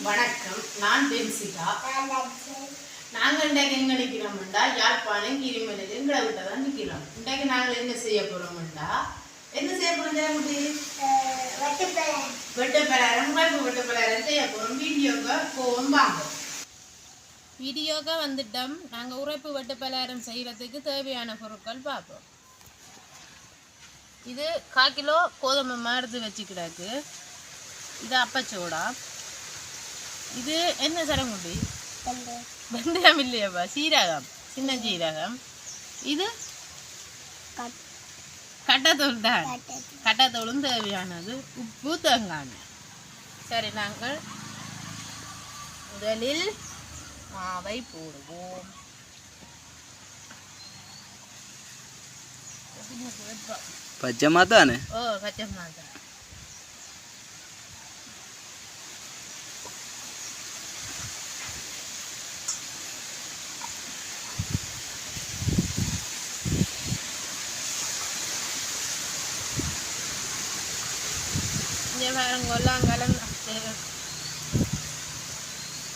வணக்கம், நான் பென்சிகா. நாங்கள் இன்றைக்கு எங்கே நிற்கிறோம்டா, யாழ்ப்பாணம் கிரிமலையில் எங்களை விட்ட தான் நிற்கிறோம். இன்றைக்கு நாங்கள் என்ன செய்ய போகிறோம்டா, என்ன செய்ய போகிறோம்? வெட்டுப்பலாரம், குழம்பு வெட்டுப்பலாரம் செய்ய போகிறோம். வீடியோக்கு போவோம் வாங்க. வீடியோக்கு வந்துட்டோம். நாங்கள் உரைப்பு வெட்டுப்பலாரம் செய்கிறதுக்கு தேவையான பொருட்கள் பார்ப்போம். இது 1/4 கிலோ கோதுமை மறுத்து வச்சுக்கிறாக்கு. இது அப்பச்சோடா. இது என்ன சரங்குடி? வெந்தயம் இல்லையாப்பா, சீரகம், சின்ன சீரகம். இது கட்டத்தூள் தான். கட்டத்தூளும் தேவையானது, உப்பு, தேங்காய். சரி, நாங்கள் முதலில் மாவை போடுவோம். பச்சைமா தானே? ஓ, பச்சைமா தான்.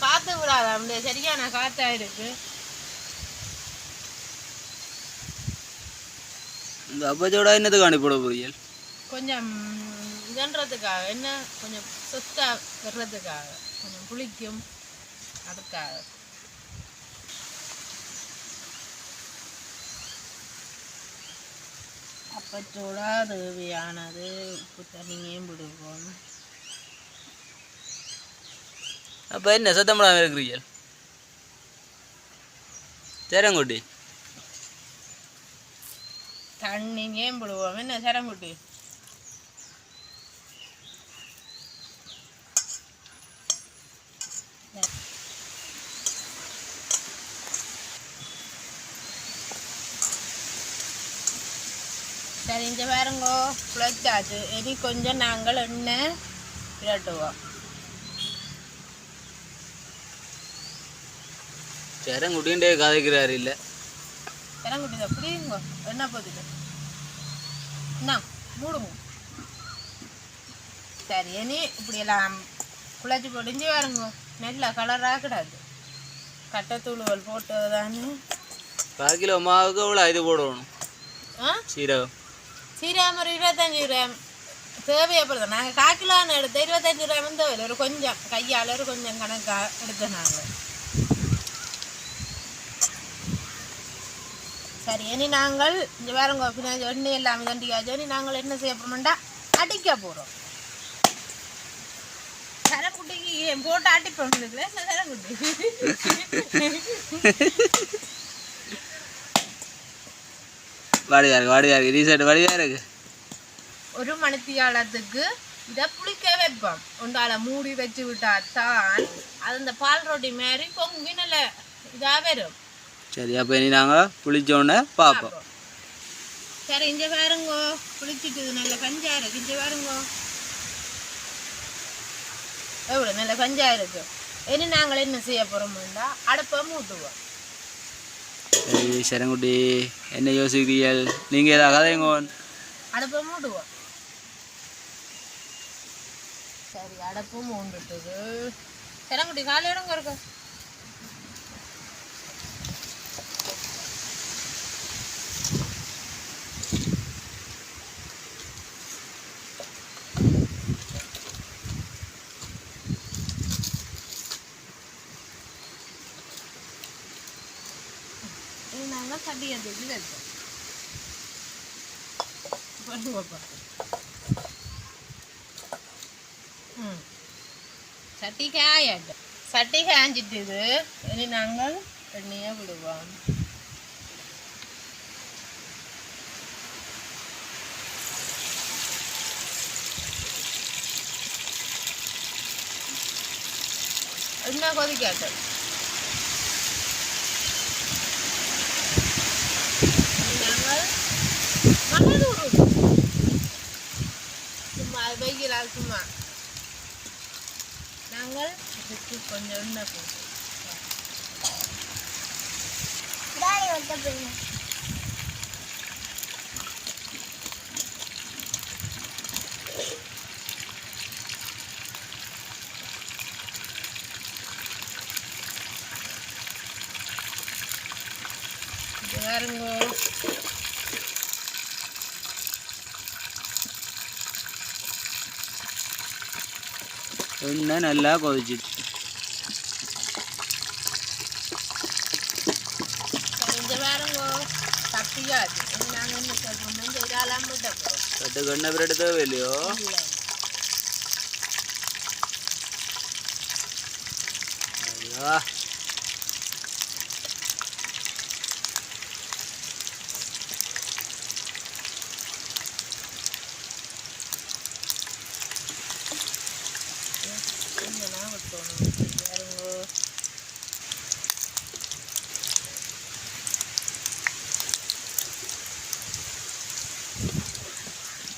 காத்து விடாத, அப்படியே சரியான காத்தா இருக்கு. இந்த அப்பச்சோடா என்னது காணி போட போறீங்க? கொஞ்சம் இதன்றதுக்காக, என்ன கொஞ்சம் சொத்தா வர்றதுக்காக, கொஞ்சம் புளிக்கும், அதுக்காக. அப்பச்சோடா தேவையானது உப்பு தண்ணியும் விடுவோம். அப்போ என்ன சத்தமிடாமல் இருக்கிறீங்க? சேரங்குட்டி தண்ணியும் விடுவோம். என்ன சேரங்குட்டி? சரி, இங்கே பாருங்கோ, புளிச்சாச்சு. இனி கொஞ்சம் நாங்கள் எண்ணெய் விரட்டுவோம். சேரங்குட்டின்டே கதைக்கிறாரு இல்லை? சேரங்குட்டி தான் புரியுங்க. என்ன போதுட்டு என்ன மூடுங்க. சரி, இனி இப்படியெல்லாம் குழச்சி பொடிஞ்சு பாருங்க, நல்ல கலராக கிடாது. கட்டத்தூளுகள் போட்டு தானே. 1/4 கிலோ மாவுக்கு அவ்வளோ இது போடணும். சீரகம் சீரகம் ஒரு 25 கிராம் தேவையப்படுது. நாங்கள் 1/4 கிலோன்னு எடுத்து 25 கிராம் தேவையில்லை. ஒரு கொஞ்சம் கையால் ஒரு கொஞ்சம் கணக்காக எடுத்து நாங்கள். சரி, இனி நாங்கள் இங்கே வேறங்க பின்னாடி எண்ணெய் எல்லாமே தண்டிக்காச்சு. இனி நாங்கள் என்ன செய்ய போகிறோம்டா, அடிக்க போகிறோம். சரக்குட்டிக்கு போட்டு அடிப்போம். சரக்குட்டி வாடியாருக்கு ரீசெண்ட் வாடியாருக்கு ஒரு மணித்தியாலத்துக்கு இதை புளிக்க வைப்போம். ஒன்றால் மூடி வச்சு விட்டா தான் அது இந்த பால் ரொட்டி மாதிரி பொங்கி நல்ல இதாக வரும். சரி, அப்போ இனி நாங்கள் புளிச்சோடனே பார்ப்போம். சரி, இங்கே பாருங்கோ, புளிச்சிட்டு நல்ல கஞ்சா இருக்கு. இங்கே பாருங்கோ, எவ்வளோ நல்ல கஞ்சா இருக்கு. இனி நாங்கள் என்ன செய்ய போகிறோம்னா, அடுப்பை மூட்டுவோம். சரி சேரங்குட்டி, என்ன யோசிக்கிறீர்கள் நீங்கள்? ஏதாவது கதைங்க. அடுப்பை மூடுவோம். சரி, அடுப்பு மூண்டுட்டுது. சேரங்குட்டி காலை இடங்க இருக்கு. நாங்கள் சட்டியை தூக்கி வைப்போம். சட்டி காயாட்டு. சட்டி காய்ஞ்சிட்டுது. இனி நாங்கள் எண்ணெயை விடுவோம். எண்ணெய் கொதிக்காட்டு. சும்மா வைக்கிறாள். சும்மா நாங்கள் இதுக்கு கொஞ்சம் எண்ணெய் போட்டு பாருங்க. எண்ணெய் நல்லா கொதிச்சிட்டு கண்ண பிரெட் தேவையில்லையோ? ஐயா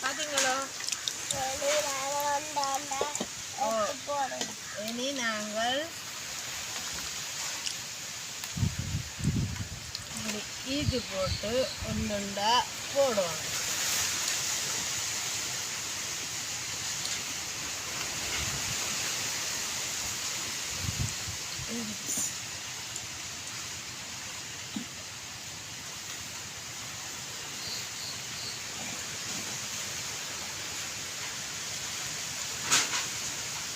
பாத்தீங்களோ? இனி நாங்கள் ஈட்டு போட்டு ஒன்றுண்டா போடுவோம்.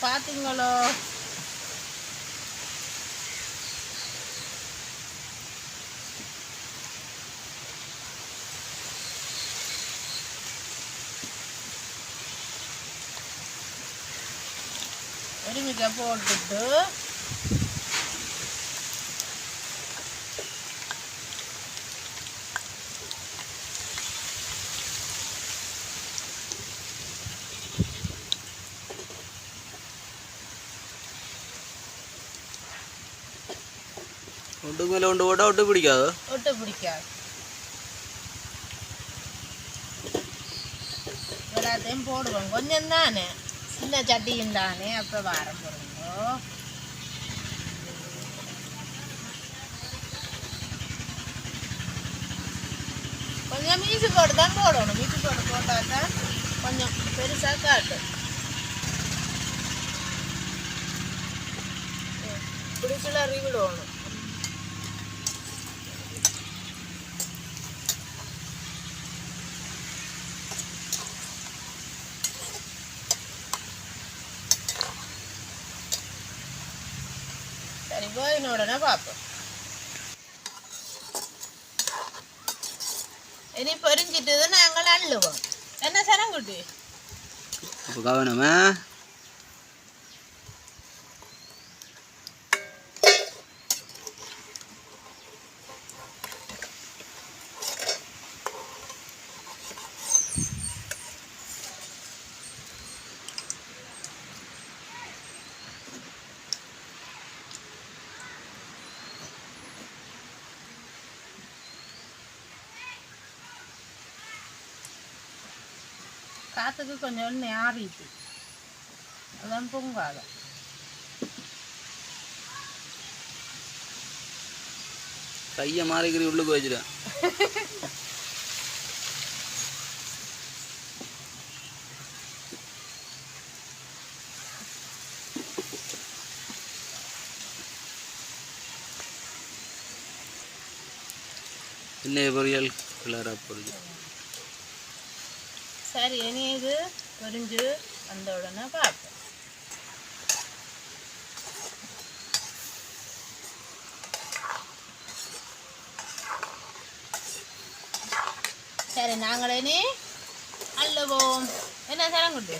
பாத்தீங்களோ? ஒருமிக்க போட்டுட்டு ஒட்டுக்கு மேலே ஒன்று போட்டால் ஒட்டு பிடிக்காது. ஒட்டு பிடிக்காது. எல்லாத்தையும் போடுவோம். கொஞ்சம் தானே, சின்ன சட்டியும் தானே. அப்போ வாரம் போடுவோம். கொஞ்சம் மீசு போட்டு தான் போடணும். மீசு போட்டு போட்டால் தான் கொஞ்சம் பெருசாக காட்டும். இப்படி கிளறி விடணும். சரி, போயின உடனே பார்ப்போம். இனி பொரிஞ்சிட்டு நாங்கள் அள்ளுவோம். என்ன சரங்குட்டி? இப்போ கவனமா காற்றுக்கு கொஞ்சம் எண்ணெய் ஆறிட்டு அதான் பொங்காத. கையை மாறிக்கிறி உள்ளுக்கு வச்சிடும். இன்னைய பொரியல் கிளறாக பொரிஞ்சு. சரி, இனி இது பொரிஞ்சு வந்த உடனே பார்ப்போம். சரி, நாங்கள் இனி அள்ளுவோம். என்ன சரங்குட்டி?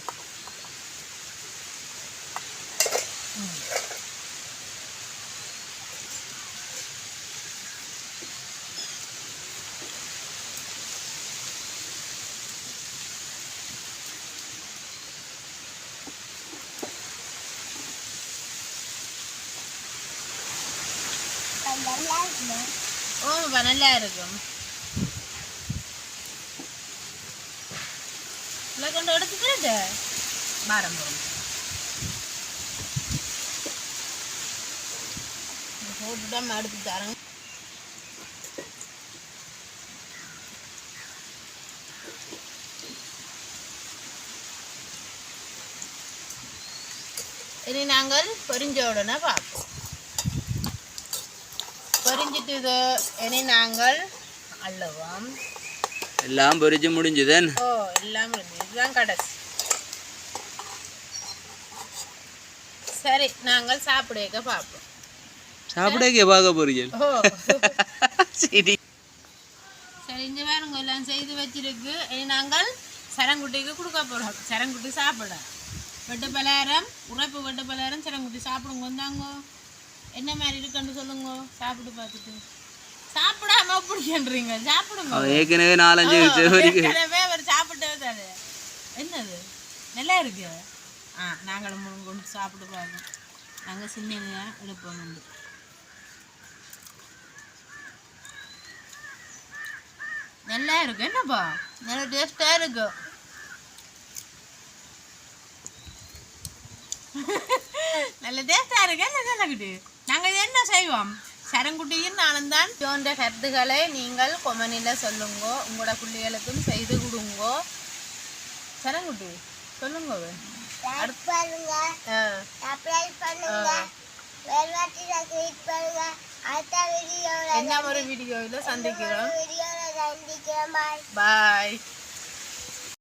நல்லா இருக்கும். கொண்டு எடுத்துக்கிட்டு பாரம் போட்டுட்டா எடுத்து தரேன். இனி நாங்கள் பொரிஞ்ச உடனே பார்ப்போம். பொரிஞ்சிட்டு இனி நாங்கள் அள்ளவும். எல்லாம் பொரிச்சு முடிஞ்சுதேன். ஓ எல்லாம் முடிஞ்சு. இதுதான் கடைசி. சரி நாங்கள் சாப்பிடுக்க பார்ப்போம். சாப்பிடக்கே பார்க்க போறீங்க. ஓ சரி சரி இங்கே வேறுங்க எல்லாம் செய்து வச்சிருக்கு. இனி நாங்கள் சரங்குட்டிக்கு கொடுக்க போகிறோம். சரங்குட்டி சாப்பிட வெட்டு பலகாரம், உரைப்பு வெட்டு பலகாரம் சரங்குட்டி சாப்பிடுங்க. வந்தாங்க என்ன மாதிரி இருக்குன்னு சொல்லுங்க. சாப்பிட்டு பார்த்துட்டு சாப்பிடாம பிடிக்கின்றீங்க. சாப்பிடுங்க. ஏற்கனவே 4-5 ஏற்கனவே அவர் சாப்பிட்டே தானே. என்னது நல்லா இருக்கு. நாங்களும் கொண்டு சாப்பிட்டு பார்ப்போம். நாங்கள் சின்ன எடுப்போம். உண்டு நல்லா இருக்கு. என்னப்பா நல்ல டேஸ்டா இருக்கு. நல்ல டேஸ்டா இருக்கு. என்ன சொல்லக்கிட்டு நாங்கள் இது என்ன செய்வோம்? சரங்குட்டியும் நானும் தான். போன்ற கருத்துக்களை நீங்கள் கொமனில் சொல்லுங்க. உங்களோட பிள்ளைகளுக்கும் செய்து கொடுங்க. சரங்குட்டி சொல்லுங்க. என்ன ஒரு வீடியோவில் சந்திக்கிறோம். பாய்.